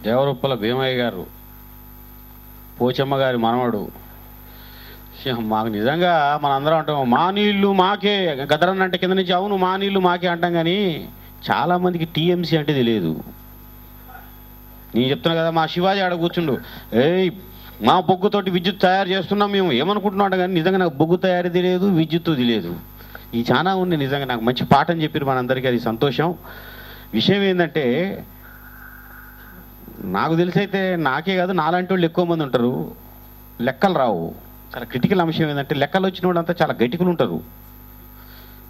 దేవరుప్పల భీమయ్య గారు, పోచమ్మ గారి మనవడు. మాకు నిజంగా మనందరం అంటాం మా నీళ్ళు మాకే, గదరన్న అంటే కింద నుంచి అవును మా నీళ్ళు మాకే అంటాం, కానీ చాలామందికి టీఎంసీ అంటే తెలియదు. నేను చెప్తున్నా కదా, మా శివాజీ ఆడ కూర్చుండు, ఏయ్ మా బొగ్గుతోటి విద్యుత్ తయారు చేస్తున్నాం మేము ఏమనుకుంటున్నాం కానీ నిజంగా నాకు బొగ్గు తయారీ తెలియదు, విద్యుత్తు తెలియదు. ఈ చాలా ఉంది. నిజంగా నాకు మంచి పాఠం చెప్పారు మనందరికీ, అది సంతోషం. విషయం ఏంటంటే నాకు తెలిసైతే నాకే కాదు నాలాంటి వాళ్ళు ఎక్కువ మంది ఉంటారు, లెక్కలు రావు. చాలా క్రిటికల్ అంశం ఏంటంటే లెక్కలు వచ్చిన వాళ్ళంతా చాలా గట్టికులు ఉంటారు.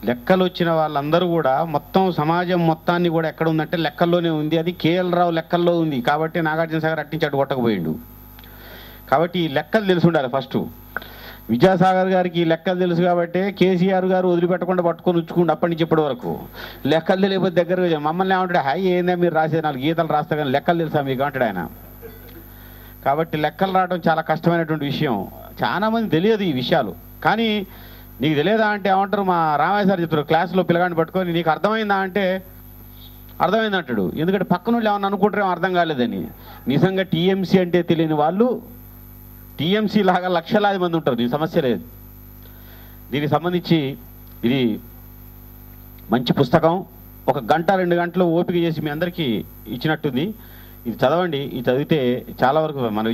లెక్కలు వచ్చిన వాళ్ళందరూ కూడా మొత్తం సమాజం మొత్తాన్ని కూడా ఎక్కడ ఉందంటే లెక్కల్లోనే ఉంది. అది కేఎల్ రావు లెక్కల్లో ఉంది కాబట్టి నాగార్జున సాగర్ అట్టించి అటు కొట్టకపోయిండు. కాబట్టి ఈ లెక్కలు తెలిసి ఉండాలి ఫస్ట్. విద్యాసాగర్ గారికి ఈ లెక్కలు తెలుసు కాబట్టి కేసీఆర్ గారు వదిలిపెట్టకుండా పట్టుకొని ఉంచుకుంటూ అప్పటి నుంచి ఇప్పటి వరకు. లెక్కలు తెలియకపోతే దగ్గర మమ్మల్ని ఏమంటాడు, హాయ్ ఏందా మీరు రాసేది 4 గీతలు రాస్తా కానీ లెక్కలు తెలుసా మీకు అంటాడు ఆయన. కాబట్టి లెక్కలు రావడం చాలా కష్టమైనటువంటి విషయం. చాలామంది తెలియదు ఈ విషయాలు. కానీ నీకు తెలియదా అంటే ఏమంటారు, మా రామయ్య సార్ చెప్తారు క్లాసులో పిల్లగాడిని పట్టుకొని నీకు అర్థమైందా అంటే అర్థమైంది అంటాడు. ఎందుకంటే పక్కన వాళ్ళు ఏమన్నా అనుకుంటారేమో అర్థం కాలేదని. నిజంగా టీఎంసీ అంటే తెలియని వాళ్ళు టీఎంసీ లాగా లక్షలాది మంది ఉంటారు. ఈ సమస్య లేదు. దీనికి సంబంధించి ఇది మంచి పుస్తకం, 1 గంట 2 గంటలు ఓపిక చేసి మీ అందరికీ ఇచ్చినట్టుంది. ఇది చదవండి. ఇది చదివితే చాలా వరకు మన